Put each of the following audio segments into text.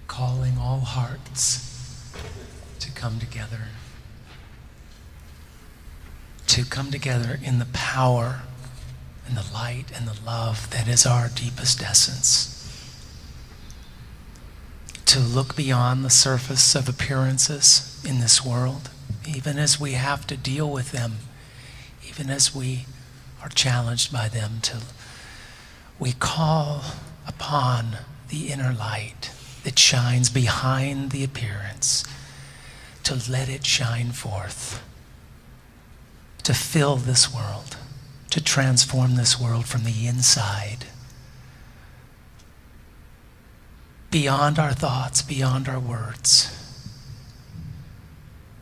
Calling all hearts to come together. To come together in the power and the light and the love that is our deepest essence. To look beyond the surface of appearances in this world, even as we have to deal with them, even as we are challenged by them, we call upon the inner light that shines behind the appearance, to let it shine forth, to fill this world, to transform this world from the inside, beyond our thoughts, beyond our words.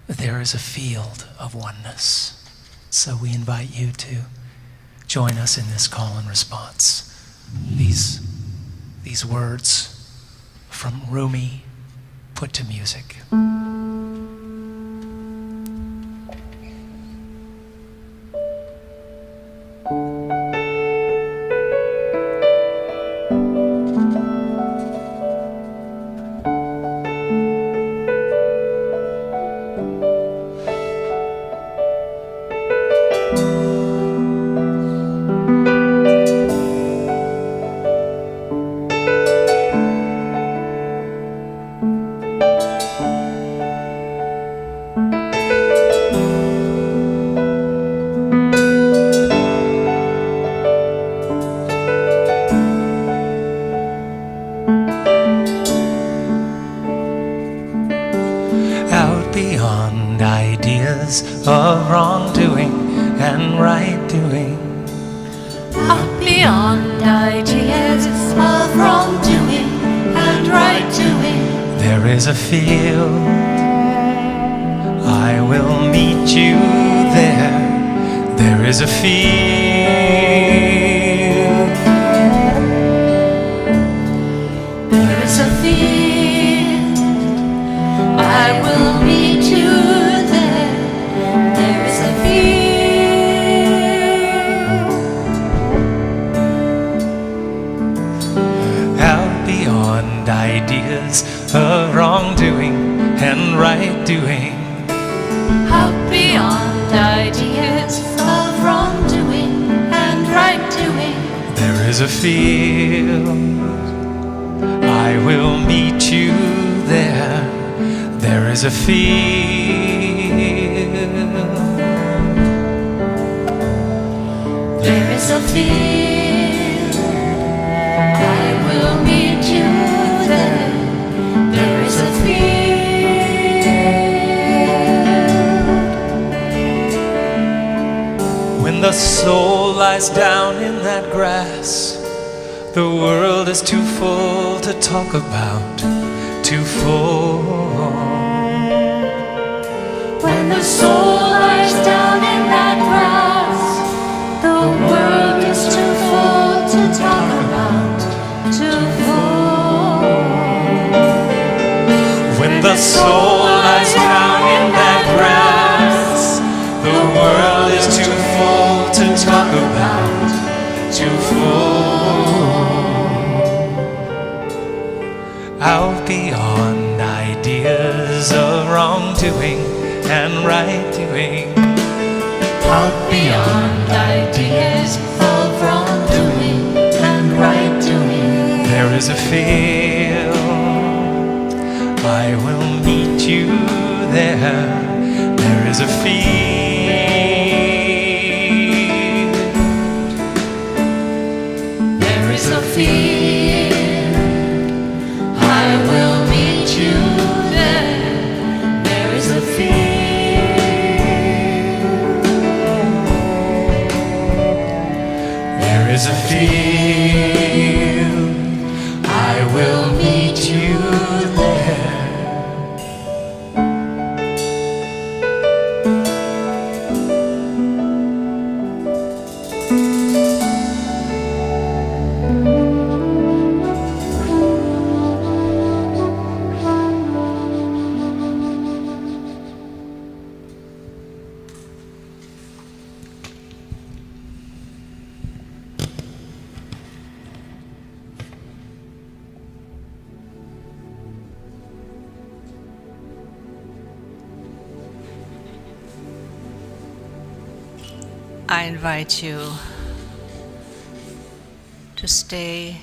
There is a field of oneness. So we invite you to join us in this call and response. These words from Rumi put to music. Beyond ideas of wrongdoing and right doing. Out beyond ideas of wrongdoing and right doing. There is a field, I will meet you there. There is a field. There is a field, I will meet you there. There is a field. Out beyond ideas of wrongdoing and right doing. Out beyond ideas of wrongdoing and right doing. There is a field, I will meet you there. There is a field. There is a field, I will meet you there. There is a field. When the soul lies down in that grass, the world is too full to talk about, too full. When the soul lies down in that grass, the world is too full to talk about, too full. When the soul lies down in that grass, the world is too full to talk about, too full. Out beyond ideas of wrongdoing and right doing. Out beyond ideas of wrongdoing and right doing. There is a field, I will meet you there. There is a field. There is a field, I will meet you there. There is a field. There is a field, I will meet you there. I invite you to stay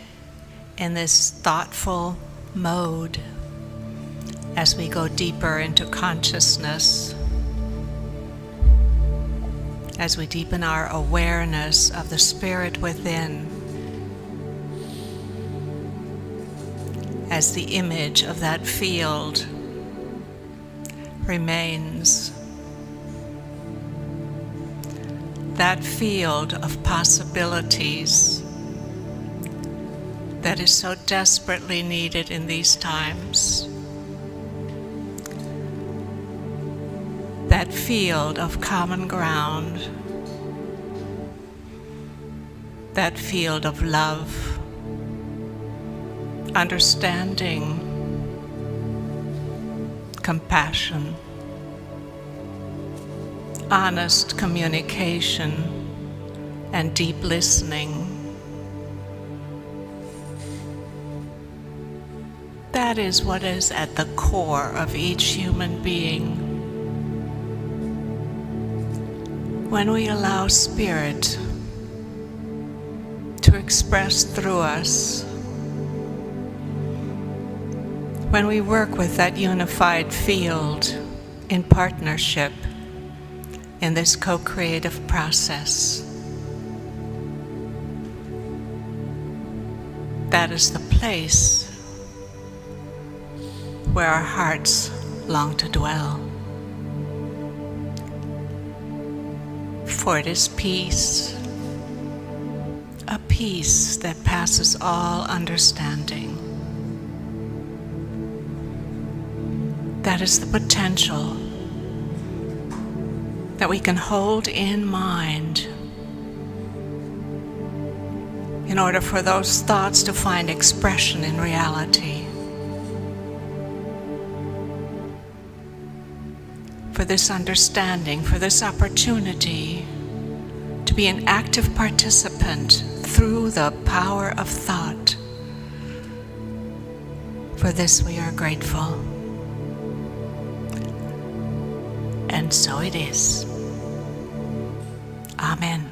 in this thoughtful mode as we go deeper into consciousness, as we deepen our awareness of the spirit within, as the image of that field remains, that field of possibilities that is so desperately needed in these times. That field of common ground, that field of love, understanding, compassion, honest communication, and deep listening. That is what is at the core of each human being. When we allow Spirit to express through us, when we work with that unified field in partnership in this co-creative process, that is the place where our hearts long to dwell. For it is peace, a peace that passes all understanding. That is the potential that we can hold in mind in order for those thoughts to find expression in reality. For this understanding, for this opportunity to be an active participant through the power of thought. For this we are grateful. And so it is. Amen.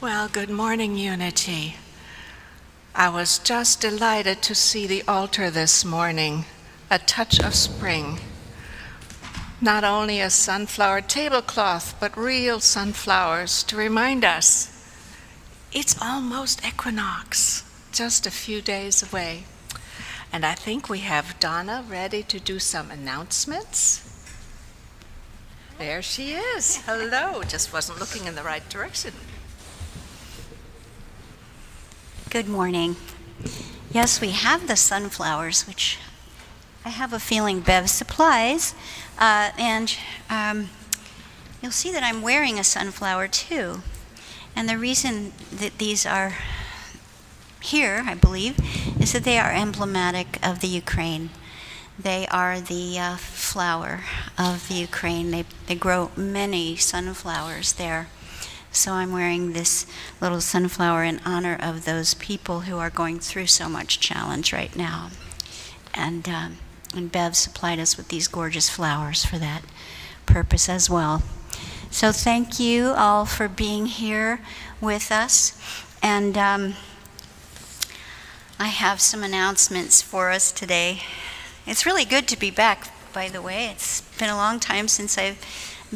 Well, good morning, Unity. I was just delighted to see the altar this morning, a touch of spring. Not only a sunflower tablecloth, but real sunflowers to remind us it's almost equinox, just a few days away. And I think we have Donna ready to do some announcements. There she is. Hello, just wasn't looking in the right direction. Good morning. Yes, we have the sunflowers, which I have a feeling Bev supplies, and you'll see that I'm wearing a sunflower too. And the reason that these are here, I believe, is that they are emblematic of the Ukraine. They are the flower of the Ukraine. They grow many sunflowers there. So I'm wearing this little sunflower in honor of those people who are going through so much challenge right now. And Bev supplied us with these gorgeous flowers for that purpose as well. So thank you all for being here with us. And I have some announcements for us today. It's really good to be back, by the way. It's been a long time since I've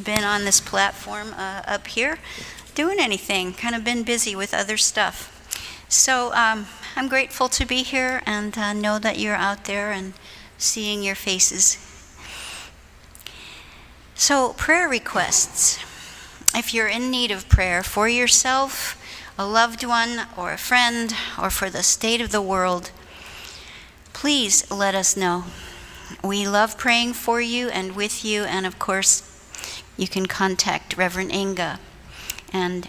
been on this platform up here doing anything, kind of been busy with other stuff. So I'm grateful to be here and know that you're out there and seeing your faces. So prayer requests. If you're in need of prayer for yourself, a loved one, or a friend, or for the state of the world, please let us know. We love praying for you and with you, and of course, you can contact Reverend Inga. And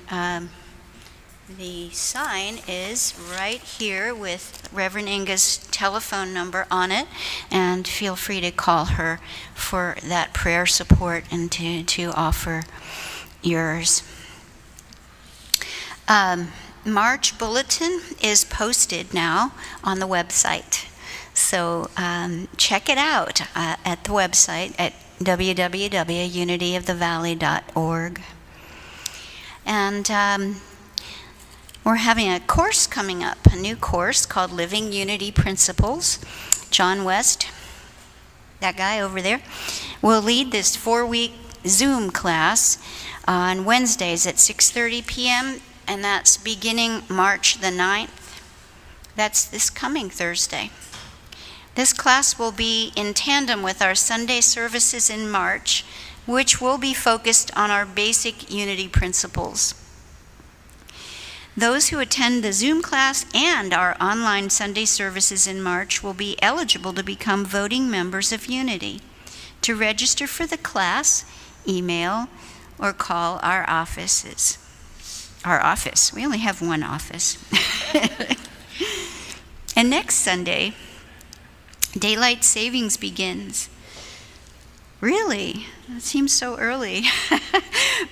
the sign is right here with Reverend Inga's telephone number on it, and feel free to call her for that prayer support and to offer yours. March bulletin is posted now on the website. So check it out at the website at www.unityofthevalley.org. And we're having a course coming up, a new course called Living Unity Principles. John West, that guy over there, will lead this 4-week Zoom class on Wednesdays at 6:30 p.m., and that's beginning March the 9th. That's this coming Thursday. This class will be in tandem with our Sunday services in March, which will be focused on our basic unity principles. Those who attend the Zoom class and our online Sunday services in March will be eligible to become voting members of Unity. To register for the class, email or call our offices. Our office. We only have one office. And next Sunday, daylight savings begins. Really? That seems so early.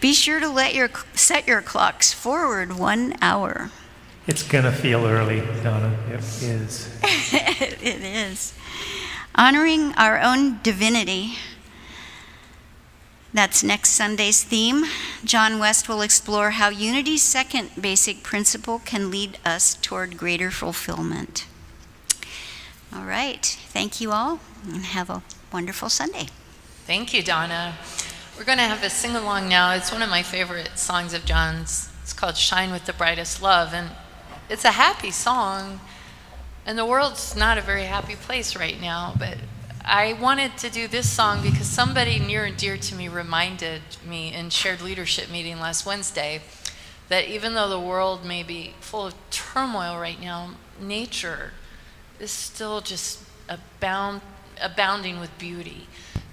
Be sure to set your clocks forward 1 hour. It's going to feel early, Donna. It is. It is. Honoring our own divinity. That's next Sunday's theme. John West will explore how Unity's second basic principle can lead us toward greater fulfillment. All right. Thank you all, and have a wonderful Sunday. Thank you, Donna. We're going to have a sing-along now. It's one of my favorite songs of John's. It's called Shine with the Brightest Love, and it's a happy song, and the world's not a very happy place right now, but I wanted to do this song because somebody near and dear to me reminded me in shared leadership meeting last Wednesday that even though the world may be full of turmoil right now, nature is still just abounding with beauty.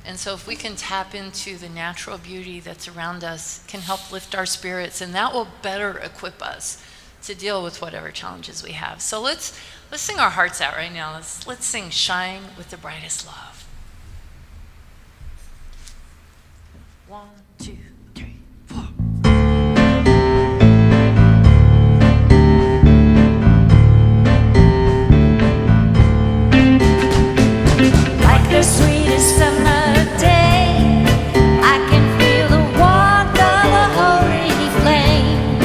And so if we can tap into the natural beauty that's around us, can help lift our spirits, and that will better equip us to deal with whatever challenges we have. So let's sing our hearts out right now. Let's sing Shine with the Brightest Love. 1, 2, 3, 4. Like the sweetest summer day, I can feel the warmth of a holy flame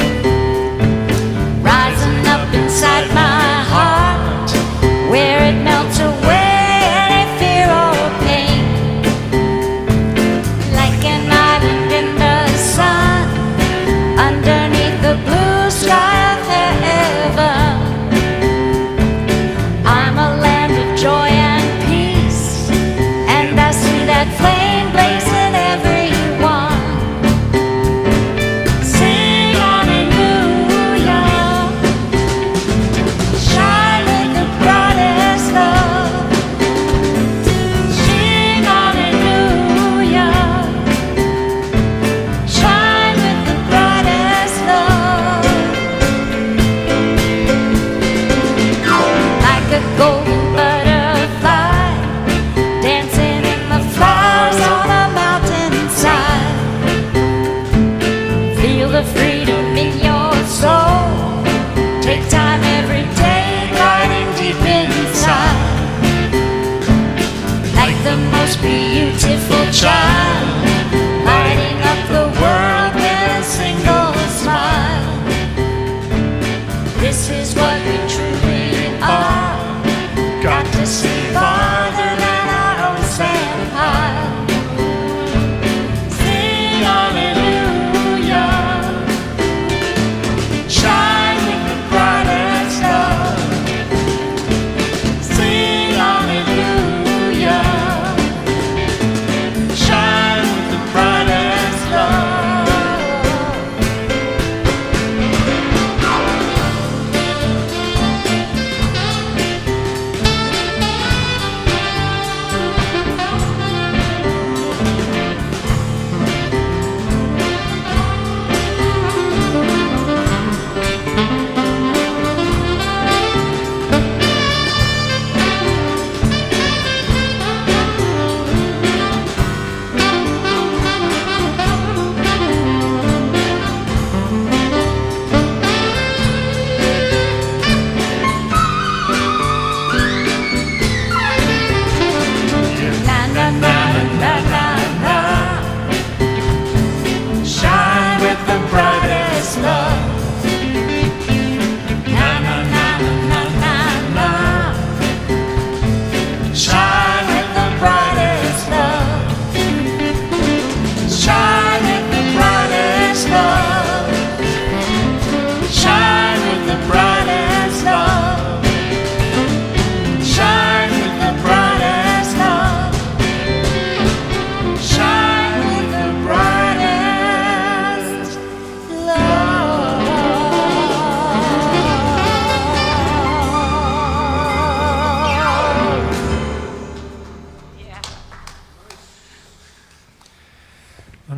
rising up inside my heart, where it melts away any fear or pain. Like an island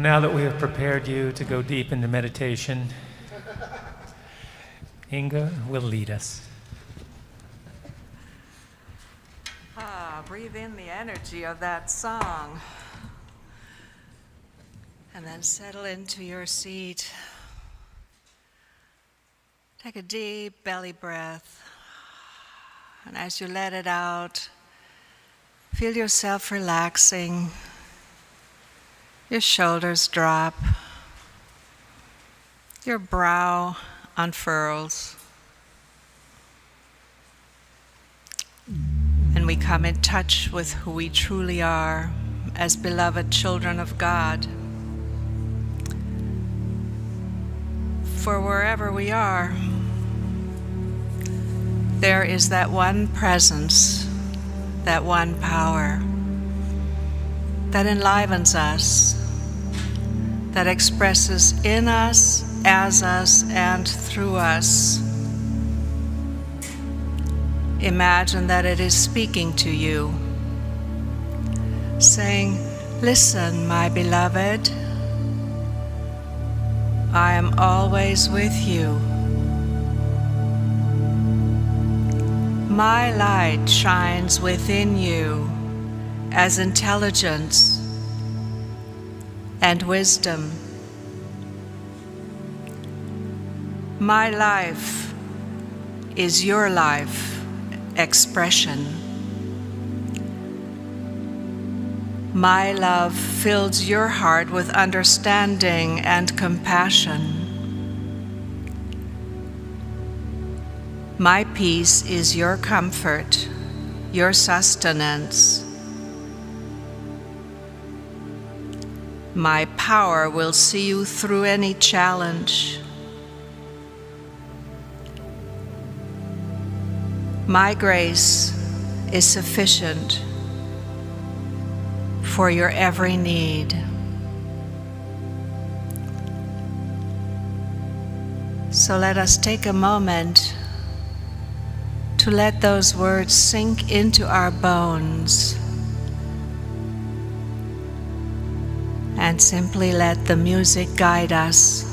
now that we have prepared you to go deep into meditation, Inga will lead us. Breathe in the energy of that song. And then settle into your seat. Take a deep belly breath. And as you let it out, feel yourself relaxing. Your shoulders drop. Your brow unfurls. And we come in touch with who we truly are as beloved children of God. For wherever we are, there is that one presence, that one power that enlivens us, that expresses in us, as us, and through us. Imagine that it is speaking to you, saying, "Listen, my beloved, I am always with you. My light shines within you as intelligence and wisdom. My life is your life expression. My love fills your heart with understanding and compassion. My peace is your comfort, your sustenance. My power will see you through any challenge. My grace is sufficient for your every need." So let us take a moment to let those words sink into our bones and simply let the music guide us.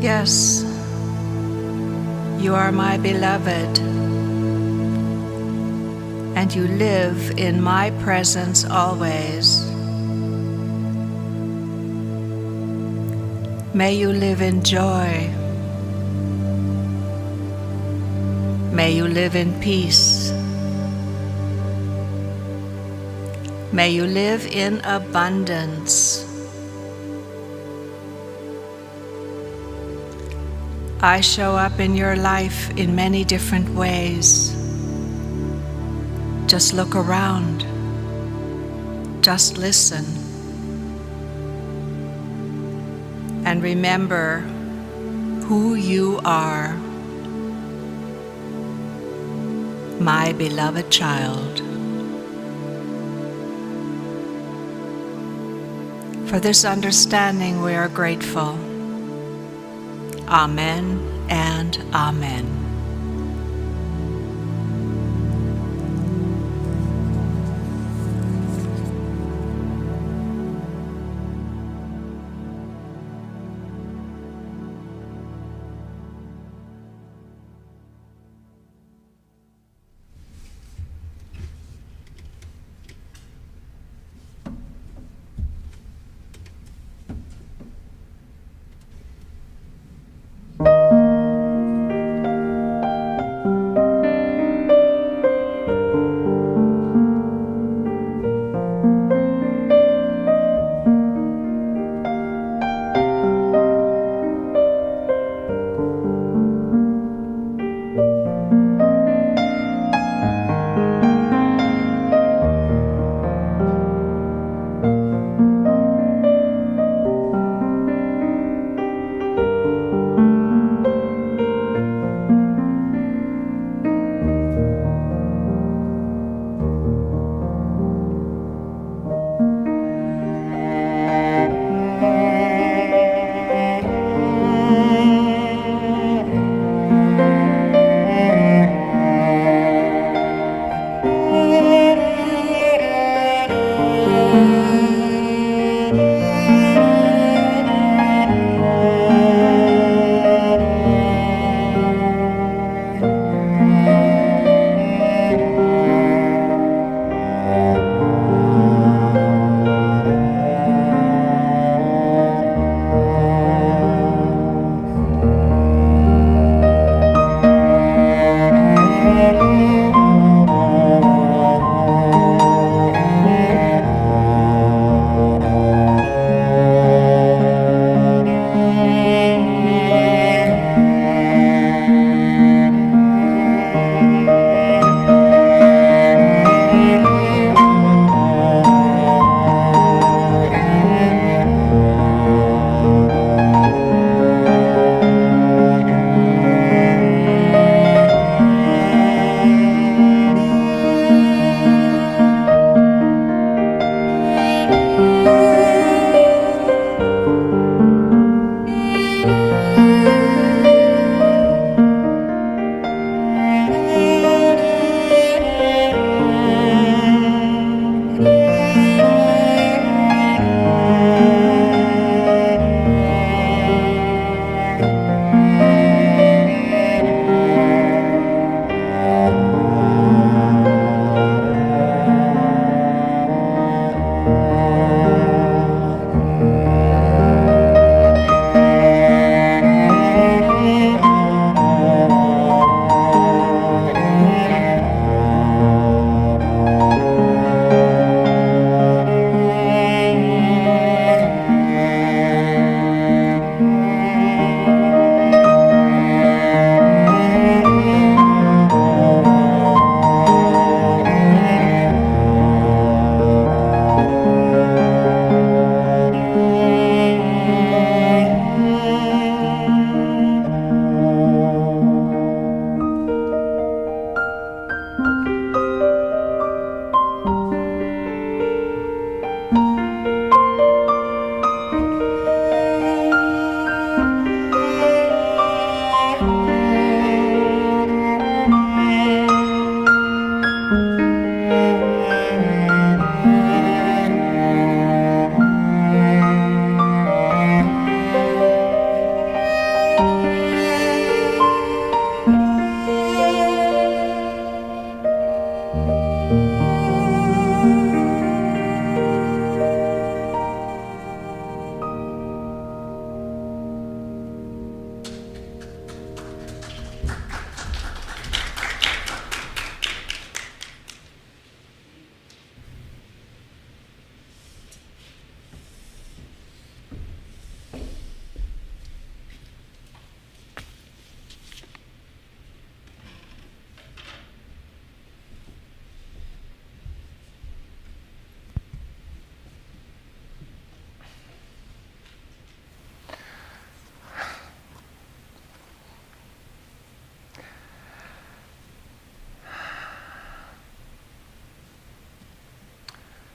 Yes, you are my beloved, and you live in my presence always. May you live in joy. May you live in peace. May you live in abundance. I show up in your life in many different ways. Just look around. Just listen. And remember who you are, my beloved child. For this understanding we are grateful. Amen and amen.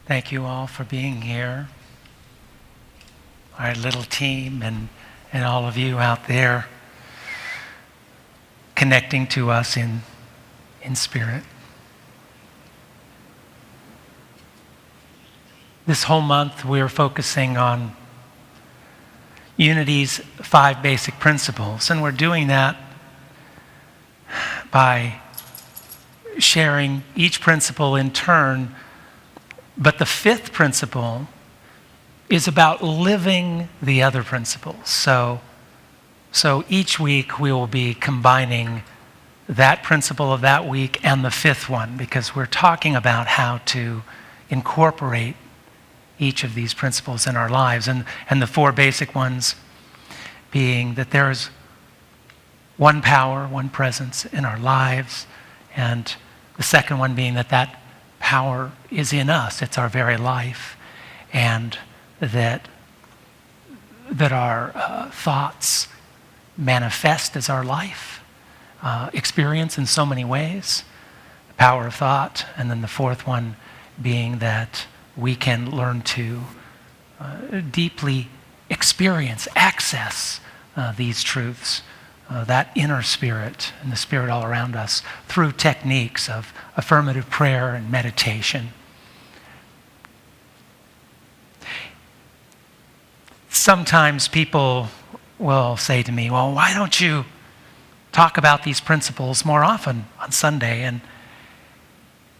Thank you all for being here. Our little team and all of you out there connecting to us in spirit. This whole month we're focusing on Unity's 5 basic principles, and we're doing that by sharing each principle in turn. But the 5th principle is about living the other principles. So each week we will be combining that principle of that week and the 5th one, because we're talking about how to incorporate each of these principles in our lives. And the 4 basic ones being that there is one power, one presence in our lives, and the second one being that power is in us, it's our very life, and that our thoughts manifest as our life experience in so many ways, the power of thought. And then the 4th one being that we can learn to deeply experience, access these truths, that inner spirit and the spirit all around us through techniques of affirmative prayer and meditation. Sometimes people will say to me, well, why don't you talk about these principles more often on Sunday?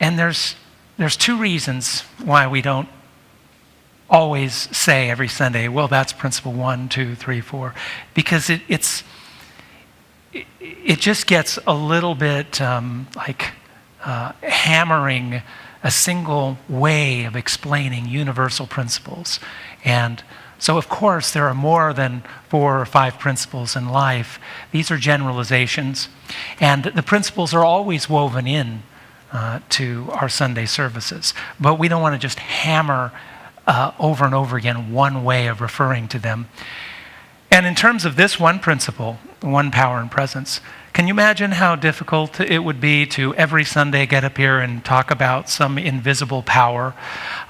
And there's 2 reasons why we don't always say every Sunday, well, that's principle 1, 2, 3, 4, because it just gets a little bit like hammering a single way of explaining universal principles. And so, of course, there are more than 4 or 5 principles in life. These are generalizations, and the principles are always woven in to our Sunday services. But we don't want to just hammer over and over again one way of referring to them. And in terms of this one principle, one power and presence, can you imagine how difficult it would be to every Sunday get up here and talk about some invisible power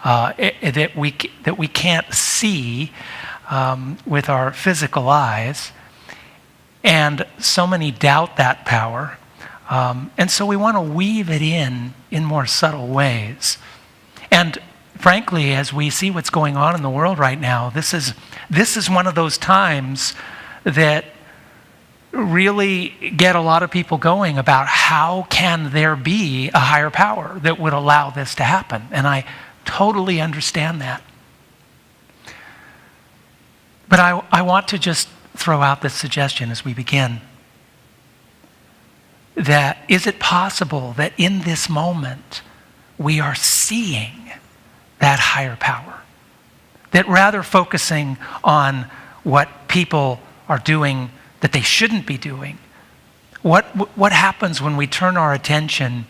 that we can't see with our physical eyes? And so many doubt that power. And so we want to weave it in more subtle ways. And frankly, as we see what's going on in the world right now, this is one of those times that really get a lot of people going about how can there be a higher power that would allow this to happen. And I totally understand that. But I want to just throw out this suggestion as we begin. That is it possible that in this moment we are seeing that higher power? That rather focusing on what people are doing that they shouldn't be doing, what happens when we turn our attention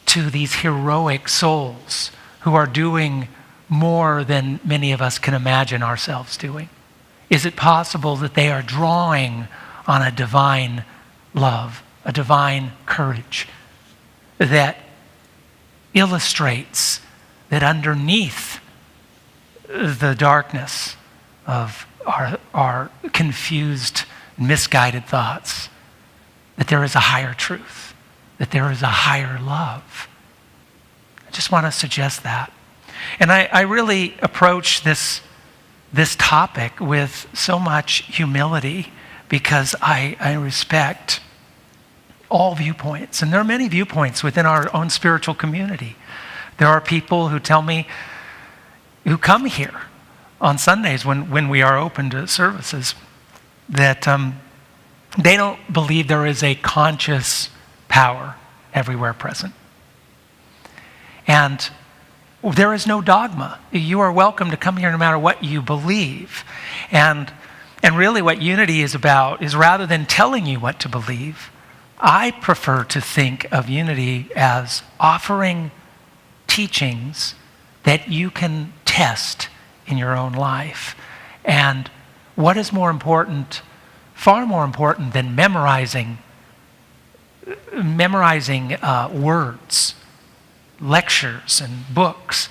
to these heroic souls who are doing more than many of us can imagine ourselves doing? Is it possible that they are drawing on a divine love, a divine courage that illustrates that underneath the darkness of our confused, misguided thoughts, that there is a higher truth, that there is a higher love? I just want to suggest that. And I really approach this topic with so much humility because I respect all viewpoints. And there are many viewpoints within our own spiritual community. There are people who tell me, who come here on Sundays when we are open to services, that they don't believe there is a conscious power everywhere present. And there is no dogma. You are welcome to come here no matter what you believe. And really what unity is about is, rather than telling you what to believe, I prefer to think of unity as offering teachings that you can test in your own life. And what is more important, far more important than memorizing words, lectures, and books,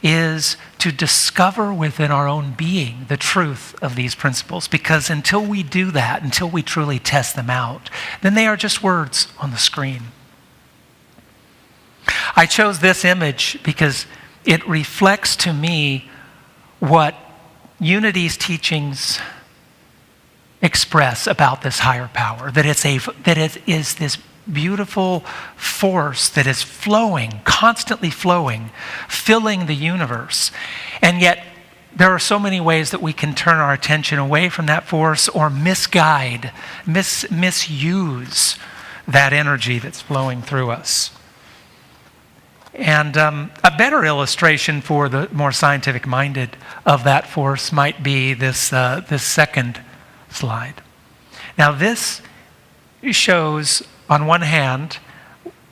is to discover within our own being the truth of these principles. Because until we do that, until we truly test them out, then they are just words on the screen. I chose this image because it reflects to me what Unity's teachings express about this higher power, that it is this beautiful force that is flowing, constantly flowing, filling the universe. And yet there are so many ways that we can turn our attention away from that force or misguide, misuse that energy that's flowing through us. And a better illustration for the more scientific-minded of that force might be this second slide. Now this shows, on one hand,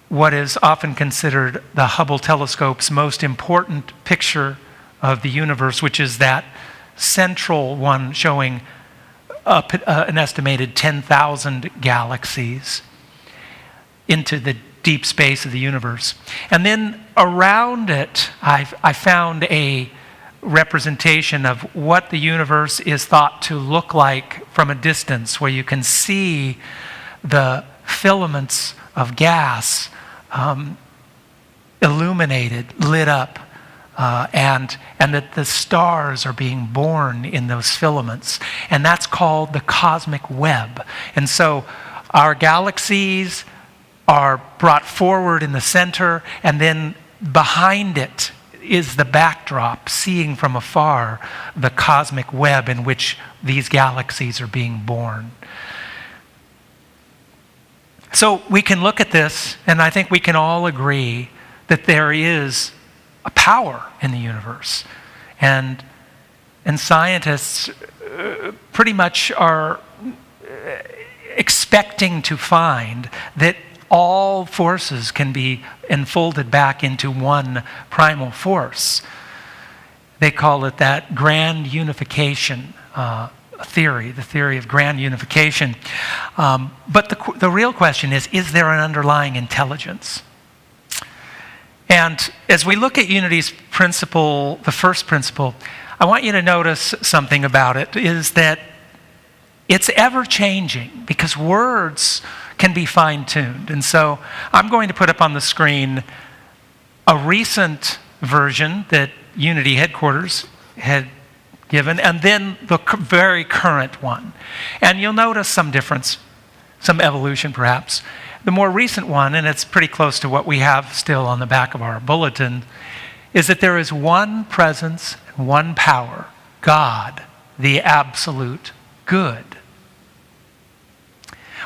what is often considered the Hubble telescope's most important picture of the universe, which is that central one showing an estimated 10,000 galaxies into the deep space of the universe. And then around it, I found a representation of what the universe is thought to look like from a distance, where you can see the filaments of gas illuminated, lit up, and that the stars are being born in those filaments. And that's called the cosmic web. And so our galaxies are brought forward in the center, and then behind it is the backdrop, seeing from afar the cosmic web in which these galaxies are being born. So we can look at this, and I think we can all agree that there is a power in the universe. And scientists pretty much are expecting to find that all forces can be enfolded back into one primal force. They call it that grand unification theory, the theory of grand unification. But the real question is there an underlying intelligence? And as we look at Unity's principle, the first principle, I want you to notice something about it, is that it's ever-changing, because words can be fine-tuned. And so I'm going to put up on the screen a recent version that Unity headquarters had given, and then the very current one. And you'll notice some difference, some evolution perhaps. The more recent one, and it's pretty close to what we have still on the back of our bulletin, is that there is one presence, one power, God, the absolute good.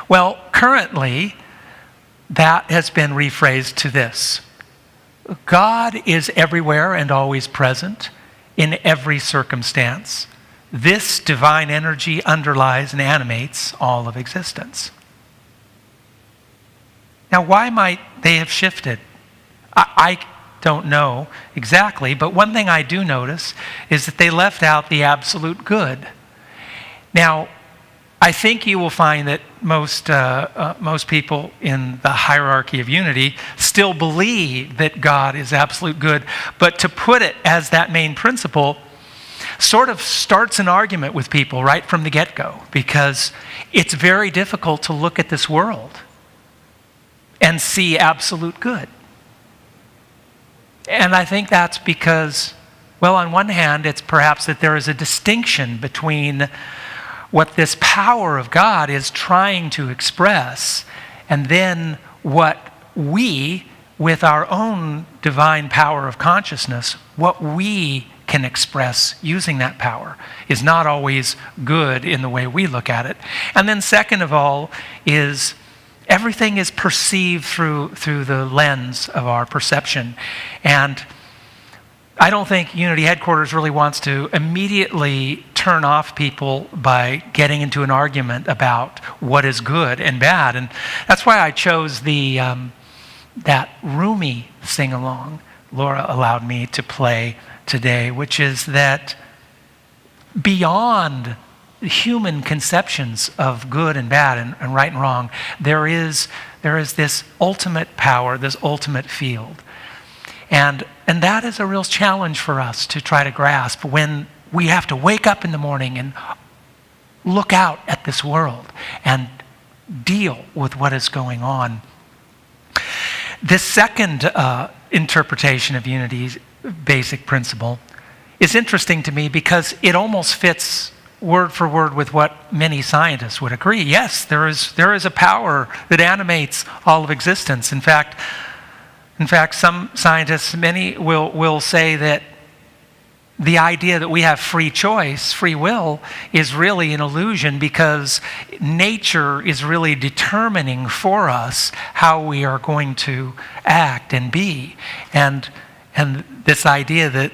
Well, currently, that has been rephrased to this: God is everywhere and always present in every circumstance. This divine energy underlies and animates all of existence. Now, why might they have shifted? I don't know exactly, but one thing I do notice is that they left out the absolute good. Now, I think you will find that most people in the hierarchy of Unity still believe that God is absolute good, but to put it as that main principle sort of starts an argument with people right from the get-go, because it's very difficult to look at this world and see absolute good. And I think that's because, well, on one hand, it's perhaps that there is a distinction between what this power of God is trying to express, and then what we, with our own divine power of consciousness, what we can express using that power is not always good in the way we look at it. And then second of all is everything is perceived through the lens of our perception. And I don't think Unity headquarters really wants to immediately turn off people by getting into an argument about what is good and bad. And that's why I chose that Rumi sing-along Laura allowed me to play today, which is that beyond human conceptions of good and bad and right and wrong, there is this ultimate power, this ultimate field. And that is a real challenge for us to try to grasp when we have to wake up in the morning and look out at this world and deal with what is going on. This second interpretation of unity's basic principle is interesting to me because it almost fits word for word with what many scientists would agree. Yes, there is a power that animates all of existence. In fact, some scientists, many will say that the idea that we have free choice, free will, is really an illusion because nature is really determining for us how we are going to act and be. And this idea that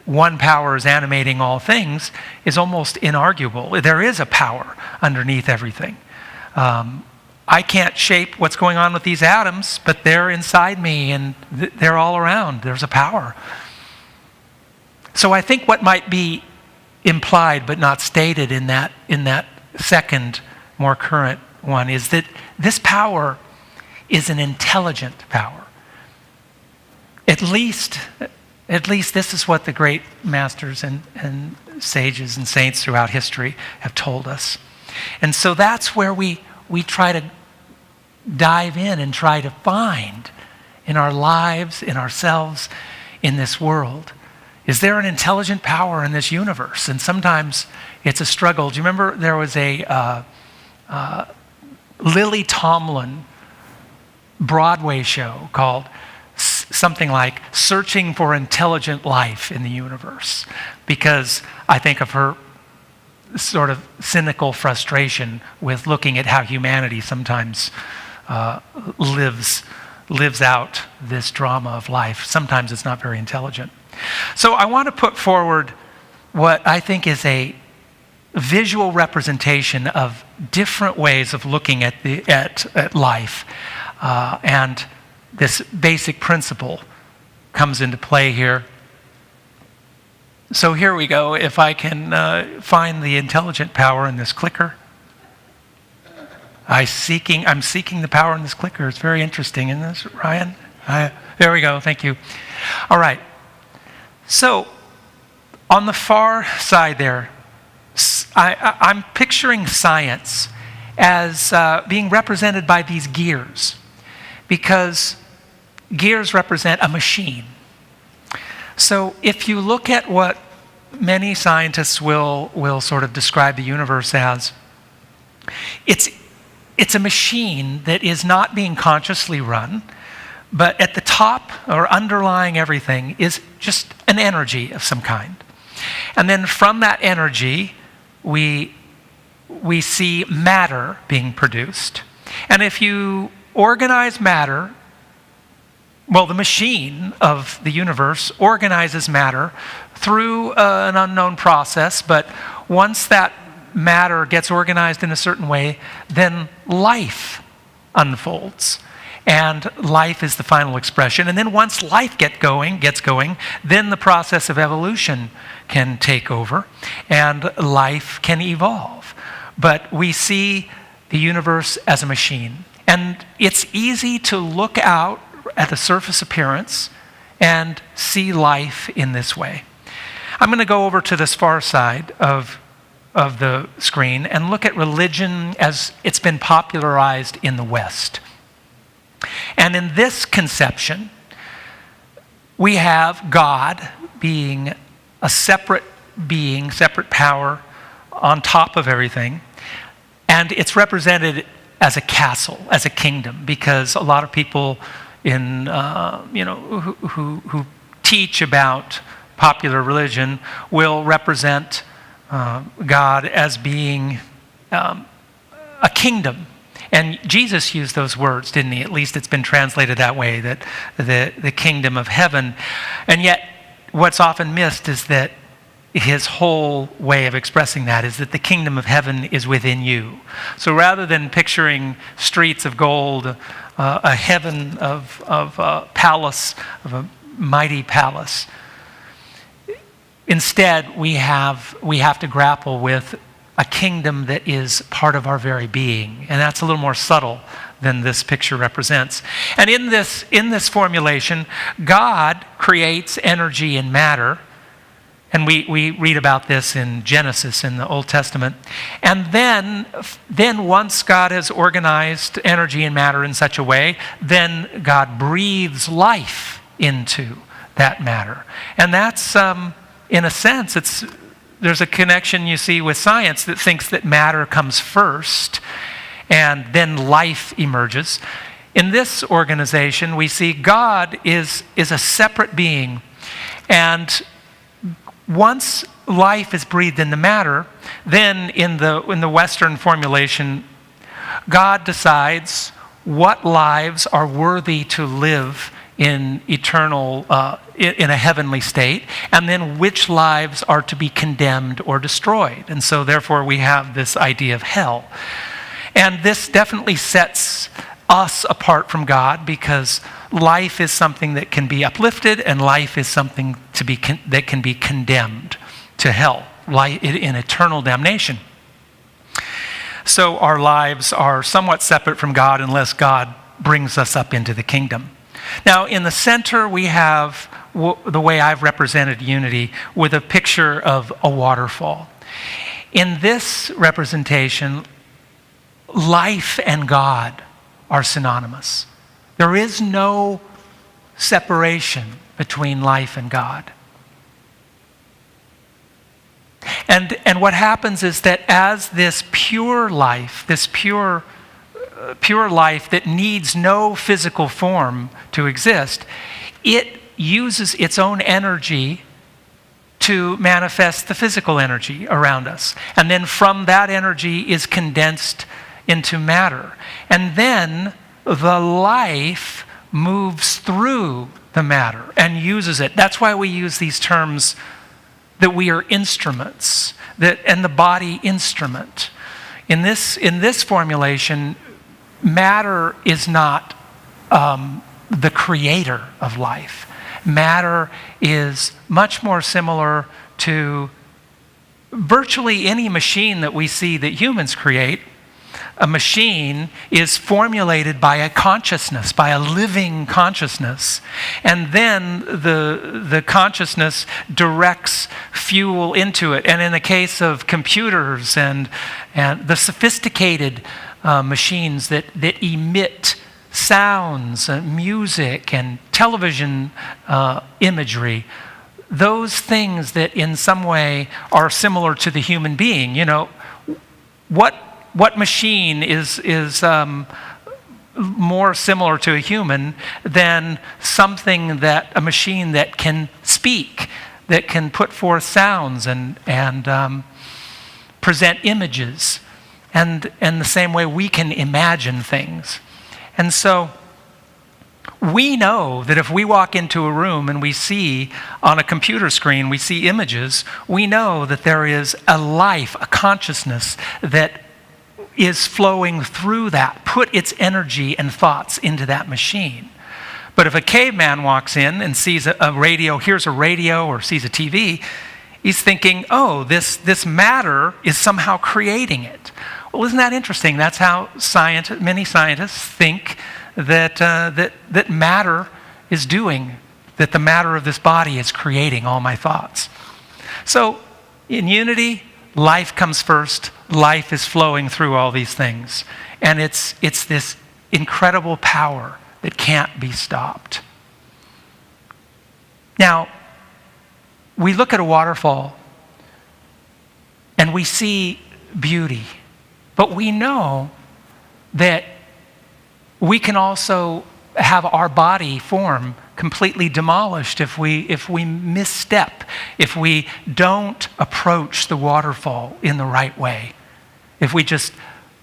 one power is animating all things is almost inarguable. There is a power underneath everything. I can't shape what's going on with these atoms, but they're inside me and they're all around. There's a power. So I think what might be implied but not stated in that second, more current one is that this power is an intelligent power. At least this is what the great masters and sages and saints throughout history have told us. And so that's where we try to dive in and try to find in our lives, in ourselves, in this world. Is there an intelligent power in this universe? And sometimes it's a struggle. Do you remember there was a Lily Tomlin Broadway show called something like Searching for Intelligent Life in the Universe? Because I think of her sort of cynical frustration with looking at how humanity sometimes lives out this drama of life. Sometimes it's not very intelligent. So I want to put forward what I think is a visual representation of different ways of looking at life. And this basic principle comes into play here. So here we go. If I can find the intelligent power in this clicker. I'm seeking the power in this clicker. It's very interesting, isn't this, Ryan? There we go. Thank you. All right. So on the far side there, I'm picturing science as being represented by these gears, because gears represent a machine. So if you look at what many scientists will sort of describe the universe as, it's a machine that is not being consciously run, but at the top or underlying everything is just an energy of some kind. And then from that energy, we see matter being produced. And if you organize matter, well, the machine of the universe organizes matter through an unknown process, but once that matter gets organized in a certain way, then life unfolds. And life is the final expression. And then once life gets going, then the process of evolution can take over and life can evolve. But we see the universe as a machine. And it's easy to look out at the surface appearance and see life in this way. I'm going to go over to this far side of the screen and look at religion as it's been popularized in the West. And in this conception, we have God being a separate being, separate power on top of everything. And it's represented as a castle, as a kingdom, because a lot of people in, who teach about popular religion will represent God as being a kingdom. And Jesus used those words, didn't he? At least it's been translated that way, that the kingdom of heaven. And yet, what's often missed is that his whole way of expressing that is that the kingdom of heaven is within you. So rather than picturing streets of gold, a heaven of a palace, of a mighty palace, instead we have to grapple with a kingdom that is part of our very being. And that's a little more subtle than this picture represents. And in this formulation, God creates energy and matter. And we read about this in Genesis in the Old Testament. And then once God has organized energy and matter in such a way, then God breathes life into that matter. And that's, in a sense, there's a connection you see with science that thinks that matter comes first and then life emerges. In this organization, we see God is a separate being. And once life is breathed into matter, then in the Western formulation, God decides what lives are worthy to live in eternal, in a heavenly state, and then which lives are to be condemned or destroyed. And so therefore we have this idea of hell. And this definitely sets us apart from God, because life is something that can be uplifted, and life is something that can be condemned to hell, in eternal damnation. So our lives are somewhat separate from God unless God brings us up into the kingdom. Now, in the center, we have the way I've represented unity with a picture of a waterfall. In this representation, life and God are synonymous. There is no separation between life and God. And what happens is that as this pure life, this pure life that needs no physical form to exist, it uses its own energy to manifest the physical energy around us. And then from that energy is condensed into matter. And then the life moves through the matter and uses it. That's why we use these terms that we are instruments, and the body instrument. In this formulation, matter is not the creator of life. Matter is much more similar to virtually any machine that we see that humans create. A machine is formulated by a consciousness, by a living consciousness. And then the consciousness directs fuel into it. And in the case of computers and the sophisticated machines that emit sounds and music and television imagery, those things that in some way are similar to the human being. You know, what machine is more similar to a human than a machine that can speak, that can put forth sounds and present images, and the same way we can imagine things. And so we know that if we walk into a room and we see on a computer screen, we see images, we know that there is a life, a consciousness that is flowing through that, put its energy and thoughts into that machine. But if a caveman walks in and sees a radio, hears a radio or sees a TV, he's thinking, oh, this matter is somehow creating it. Well, isn't that interesting? That's how many scientists think that matter is doing, that the matter of this body is creating all my thoughts. So in unity, life comes first. Life is flowing through all these things. And it's this incredible power that can't be stopped. Now, we look at a waterfall and we see beauty, but we know that we can also have our body form completely demolished if we misstep, if we don't approach the waterfall in the right way, if we just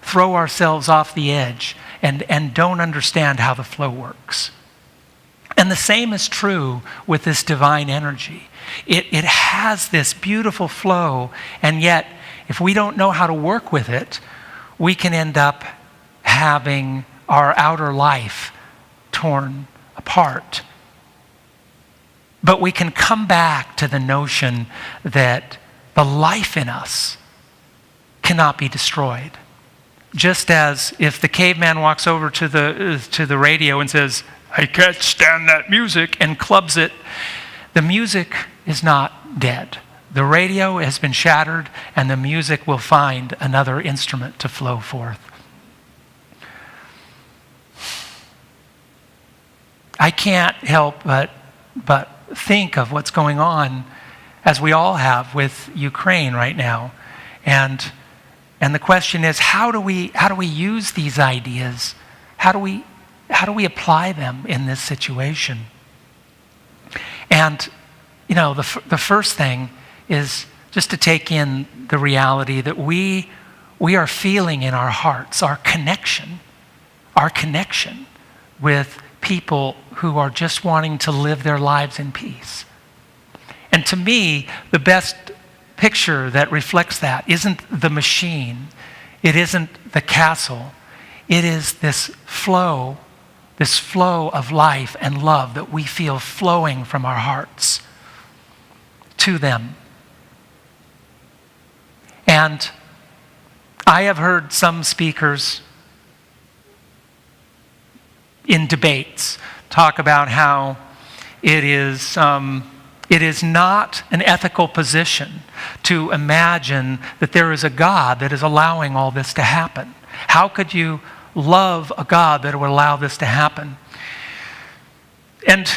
throw ourselves off the edge and don't understand how the flow works. And the same is true with this divine energy. It has this beautiful flow, and yet if we don't know how to work with it, we can end up having our outer life torn apart. But we can come back to the notion that the life in us cannot be destroyed. just as if the caveman walks over to the radio and says, "I can't stand that music," and clubs it, the music is not dead. The radio has been shattered, and the music will find another instrument to flow forth. I can't help but think of what's going on, as we all have, with Ukraine right now. And the question is, how do we use these ideas? How do we apply them in this situation? And the first thing is just to take in the reality that we are feeling in our hearts our connection with people who are just wanting to live their lives in peace. And to me, the best picture that reflects that isn't the machine, it isn't the castle, it is this flow of life and love that we feel flowing from our hearts to them. And I have heard some speakers in debates talk about how it is not an ethical position to imagine that there is a God that is allowing all this to happen. How could you love a God that would allow this to happen? And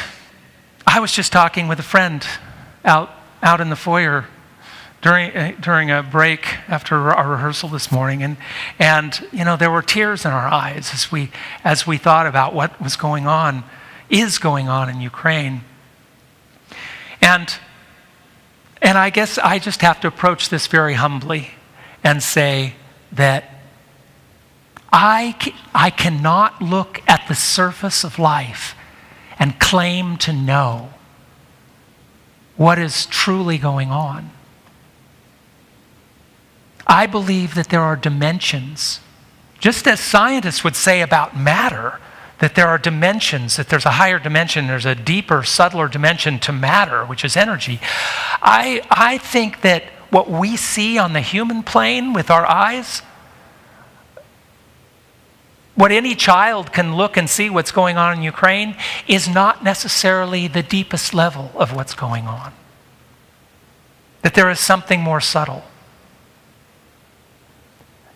I was just talking with a friend out in the foyer during a break after our rehearsal this morning, and there were tears in our eyes as we thought about what is going on in Ukraine. And I guess I just have to approach this very humbly and say that I cannot look at the surface of life and claim to know what is truly going on. I believe that there are dimensions, just as scientists would say about matter, that there are dimensions, that there's a higher dimension, there's a deeper, subtler dimension to matter, which is energy. I think that what we see on the human plane with our eyes, what any child can look and see what's going on in Ukraine, is not necessarily the deepest level of what's going on. That there is something more subtle.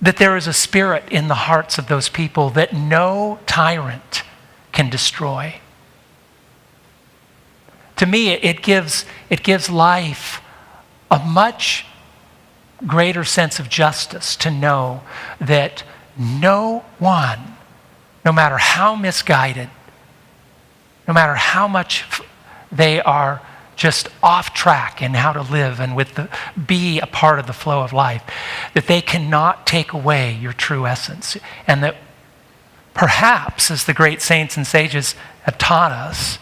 That there is a spirit in the hearts of those people that no tyrant can destroy. To me, it gives life a much greater sense of justice to know that no one, no matter how misguided, no matter how much they are just off track in how to live and be a part of the flow of life, that they cannot take away your true essence. And that perhaps, as the great saints and sages have taught us,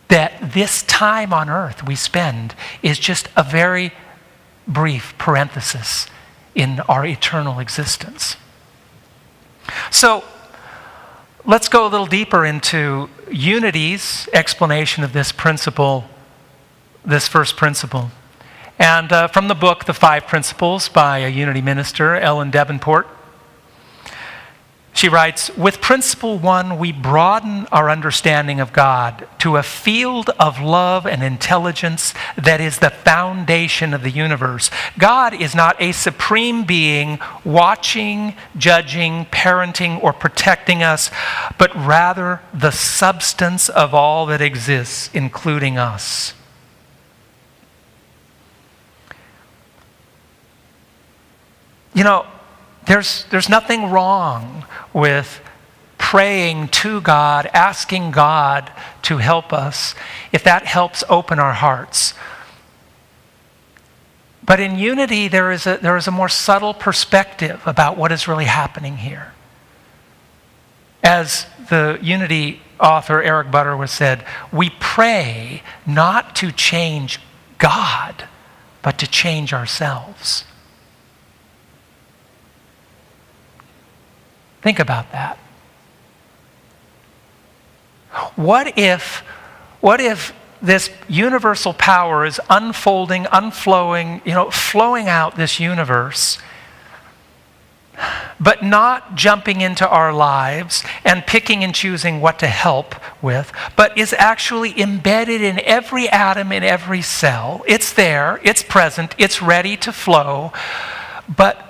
that this time on earth we spend is just a very brief parenthesis in our eternal existence. So, let's go a little deeper into Unity's explanation of this principle, this first principle. And from the book, The Five Principles, by a Unity minister, Ellen Davenport, she writes, "With principle one, we broaden our understanding of God to a field of love and intelligence that is the foundation of the universe. God is not a supreme being watching, judging, parenting, or protecting us, but rather the substance of all that exists, including us." There's nothing wrong with praying to God, asking God to help us, if that helps open our hearts. But in Unity, there is a more subtle perspective about what is really happening here. As the Unity author Eric Butterworth said, we pray not to change God, but to change ourselves. Think about that. What if this universal power is unfolding, flowing out this universe, but not jumping into our lives and picking and choosing what to help with, but is actually embedded in every atom, in every cell. It's there, it's present, it's ready to flow, but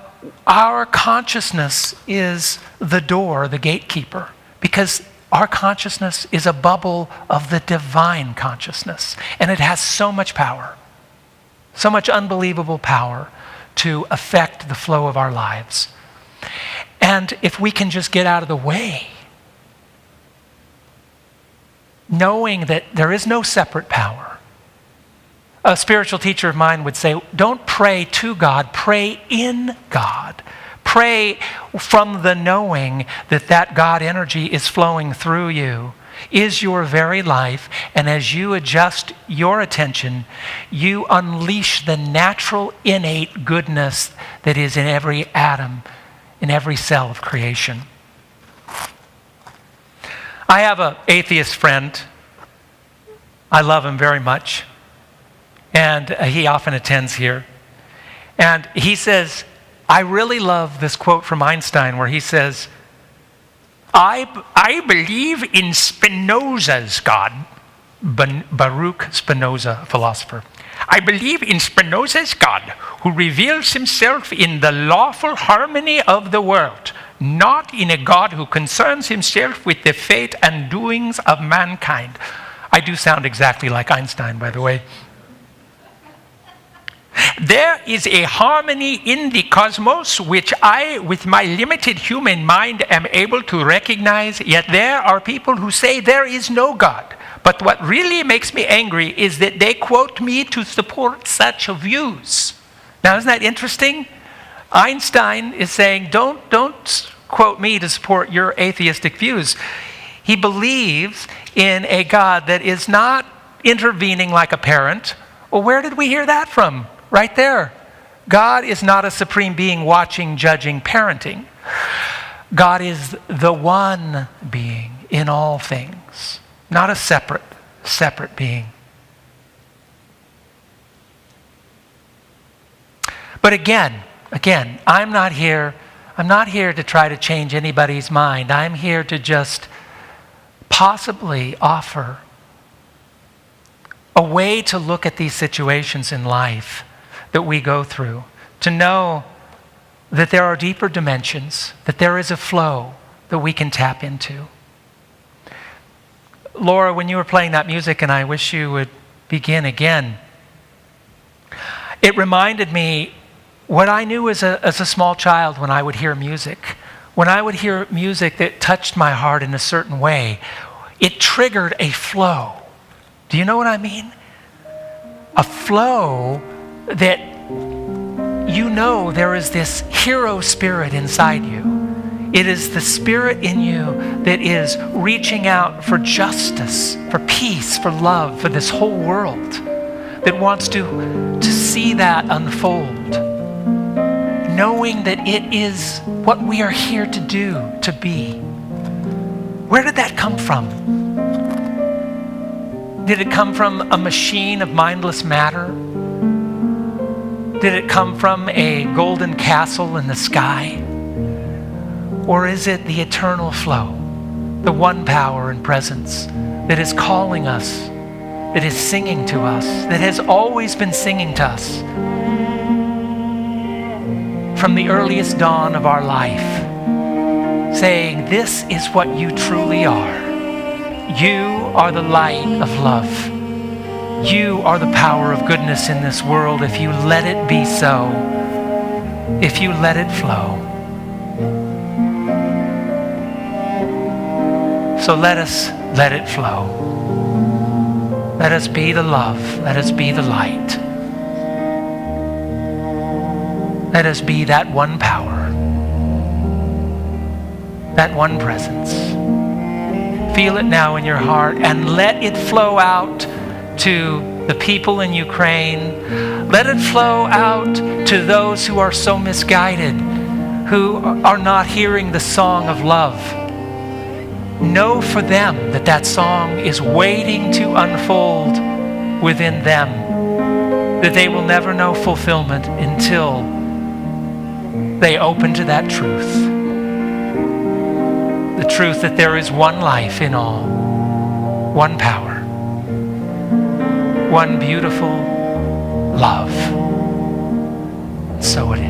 our consciousness is the door, the gatekeeper, because our consciousness is a bubble of the divine consciousness, and it has so much power, so much unbelievable power to affect the flow of our lives. And if we can just get out of the way, knowing that there is no separate power. A spiritual teacher of mine would say, don't pray to God, pray in God. Pray from the knowing that that God energy is flowing through you, is your very life, and as you adjust your attention, you unleash the natural, innate goodness that is in every atom, in every cell of creation. I have an atheist friend. I love him very much. And he often attends here. And he says, I really love this quote from Einstein where he says, I believe in Spinoza's God. Baruch Spinoza, a philosopher. I believe in Spinoza's God, who reveals himself in the lawful harmony of the world, not in a God who concerns himself with the fate and doings of mankind. I do sound exactly like Einstein, by the way. There is a harmony in the cosmos which I, with my limited human mind, am able to recognize, yet there are people who say there is no God. But what really makes me angry is that they quote me to support such views. Now, isn't that interesting? Einstein is saying, don't quote me to support your atheistic views. He believes in a God that is not intervening like a parent. Well, where did we hear that from? Right there. God is not a supreme being watching, judging, parenting. God is the one being in all things, not a separate being. But again, I'm not here to try to change anybody's mind. I'm here to just possibly offer a way to look at these situations in life that we go through, to know that there are deeper dimensions, that there is a flow that we can tap into. Laura, when you were playing that music, and I wish you would begin again, it reminded me what I knew as a small child when I would hear music. When I would hear music that touched my heart in a certain way, it triggered a flow. Do you know what I mean? A flow that you know there is this hero spirit inside you. It is the spirit in you that is reaching out for justice, for peace, for love, for this whole world, that wants to see that unfold, knowing that it is what we are here to do, to be. Where did that come from? Did it come from a machine of mindless matter? Did it come from a golden castle in the sky? Or is it the eternal flow, the one power and presence that is calling us, that is singing to us, that has always been singing to us from the earliest dawn of our life, saying, this is what you truly are. You are the light of love. You are the power of goodness in this world if you let it be so, if you let it flow. So let us let it flow. Let us be the love. Let us be the light. Let us be that one power, that one presence. Feel it now in your heart and let it flow out to the people in Ukraine. Let it flow out to those who are so misguided, who are not hearing the song of love. Know for them that that song is waiting to unfold within them, that they will never know fulfillment until they open to that truth. truth that there is one life in all, one power, one beautiful love. So it is.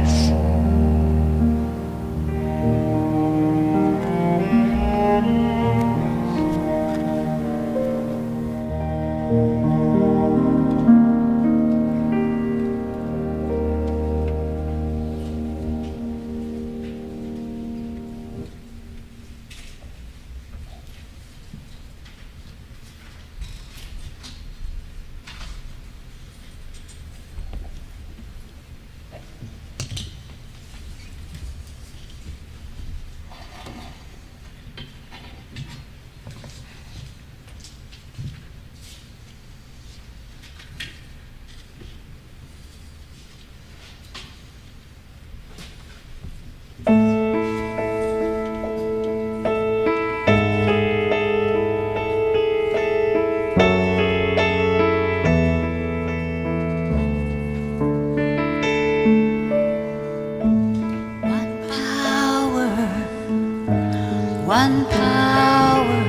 One power,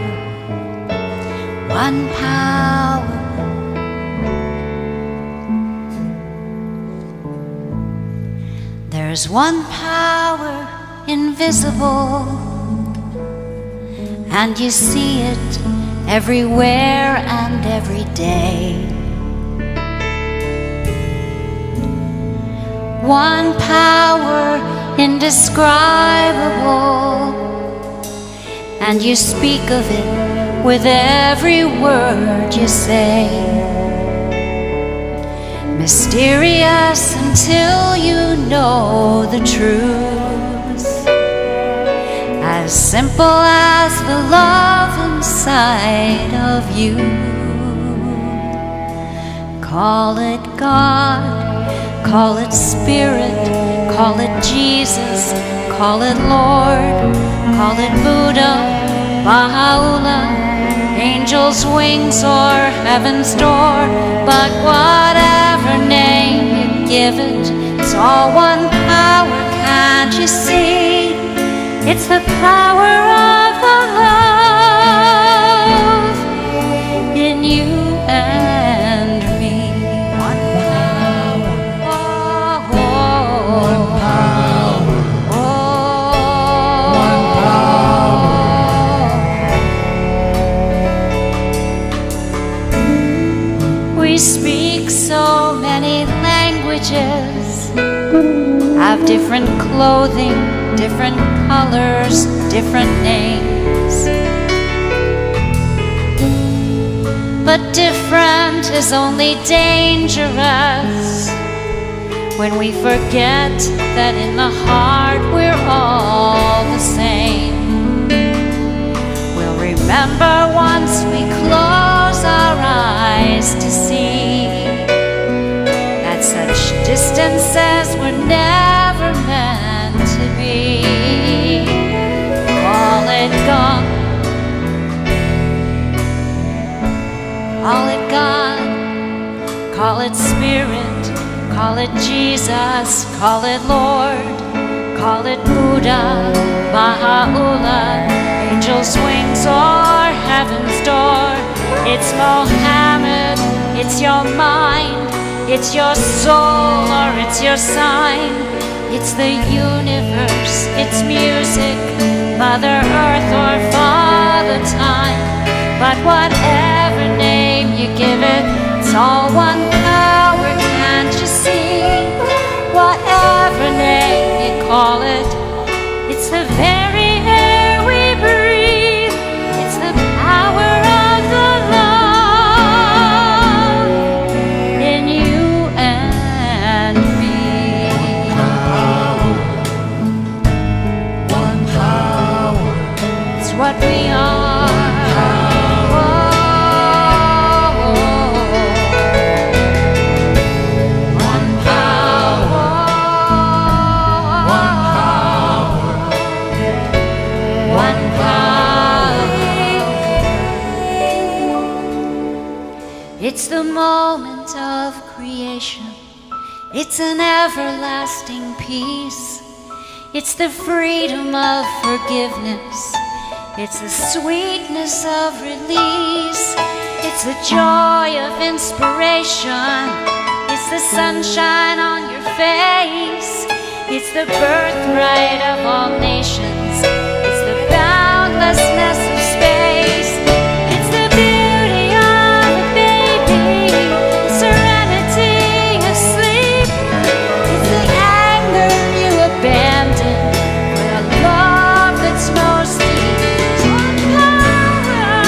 one power. There's one power invisible, and you see it everywhere and every day. One power indescribable, and you speak of it with every word you say. Mysterious until you know the truth, as simple as the love inside of you. Call it God, call it Spirit, call it Jesus, call it Lord, call it Buddha, Baha'u'llah, angels' wings or heaven's door. But whatever name you give it, it's all one power, can't you see? It's the power of the love in you and me. One power, oh, one power, one power. We speak so many languages, have different clothing, different colors, different names. But different is only dangerous when we forget that in the heart we're all the same. We'll remember once we close our eyes to see that such distances were never meant to be. Call it God, call it God, call it Spirit, call it Jesus, call it Lord, call it Buddha, Baha'u'llah, angels' wings or heaven's door. It's Mohammed, it's your mind, it's your soul or it's your sign. It's the universe, it's music, Mother Earth or Father Time. But whatever name you give it, it's all one power, can't you see? Whatever name you call it, it's the very air we breathe. It's the power of the love in you and me. One power, it's what we are. It's the moment of creation. It's an everlasting peace. It's the freedom of forgiveness. It's the sweetness of release. It's the joy of inspiration. It's the sunshine on your face. It's the birthright of all nations. It's the boundlessness of space. It's the beauty of a baby, the serenity of sleep. It's the anger you abandon for a love that's most deep. There's one power,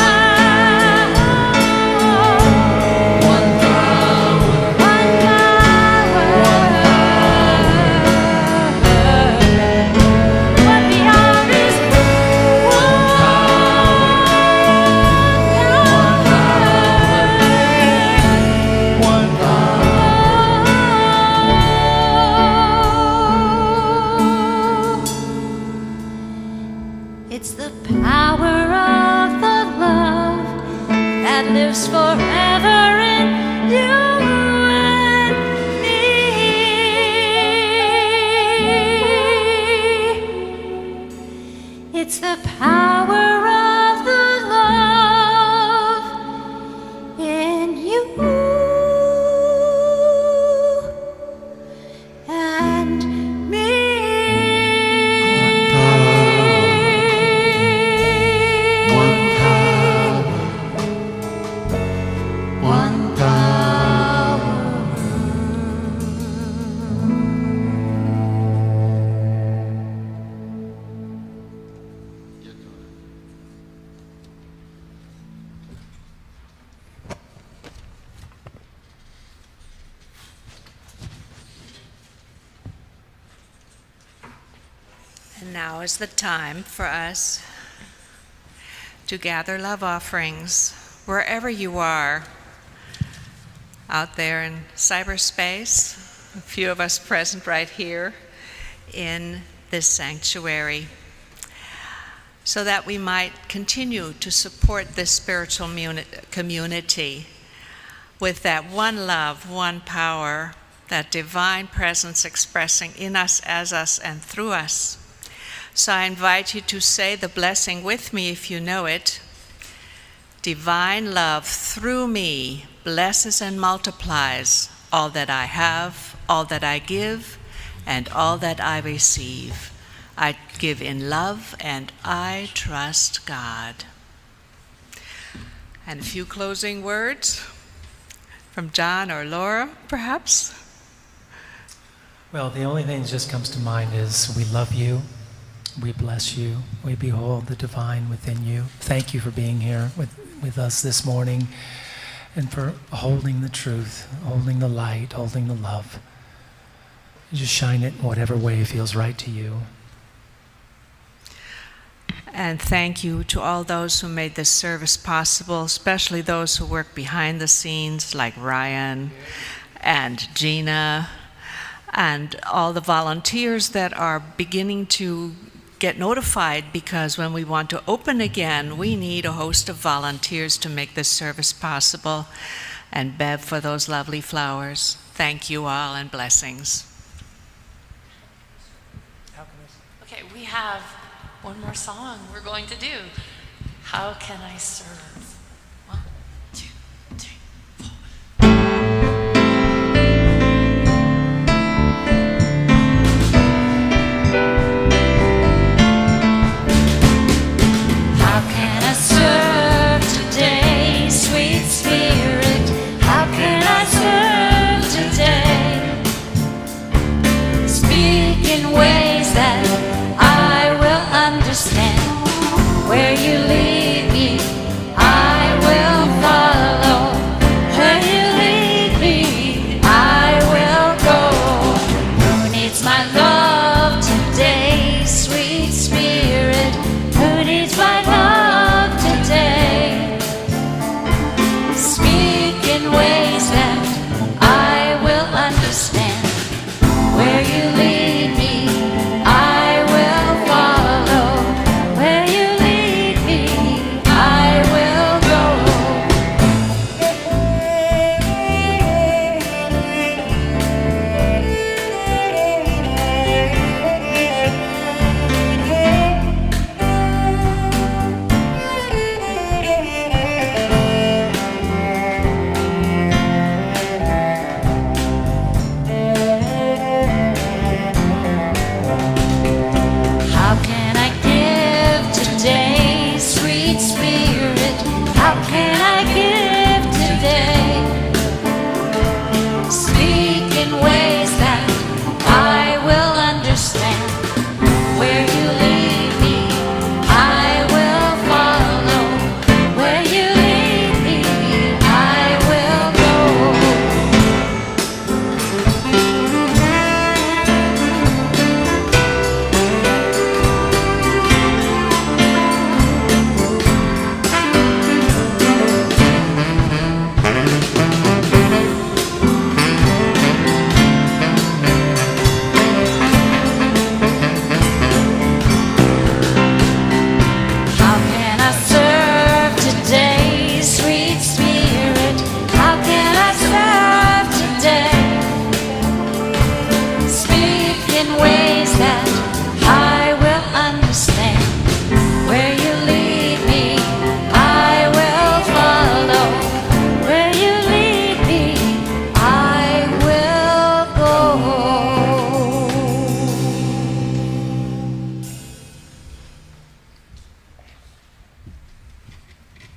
one power. What we are is One It's the power of the love that lives forever in you and me. It's the power of the love in you and me. One power. And now is the time for us to gather love offerings wherever you are, out there in cyberspace, a few of us present right here in this sanctuary, so that we might continue to support this spiritual community with that one love, one power, that divine presence expressing in us, as us, and through us. So I invite you to say the blessing with me if you know it. Divine love through me blesses and multiplies all that I have, all that I give, and all that I receive. I give in love and I trust God. And a few closing words from John or Laura, perhaps? Well, the only thing that just comes to mind is we love you, we bless you, we behold the divine within you. Thank you for being here with us this morning and for holding the truth, holding the light, holding the love. You just shine it in whatever way feels right to you. And thank you to all those who made this service possible, especially those who work behind the scenes, like Ryan and Gina, and all the volunteers that are beginning to get notified, because when we want to open again, we need a host of volunteers to make this service possible. And Bev, for those lovely flowers. Thank you all, and blessings. Okay, we have one more song we're going to do. How can I serve? 1, 2, 3, 4. How can I serve today, sweet Spirit? How can I serve today? Speak in ways that I will understand. Where you lead me, I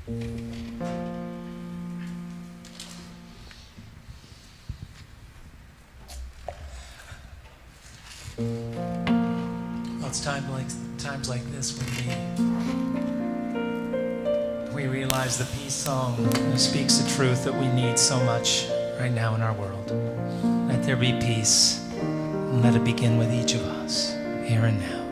Well, it's times like this when we realize the peace song speaks the truth that we need so much right now in our world. Let there be peace, and let it begin with each of us, here and now.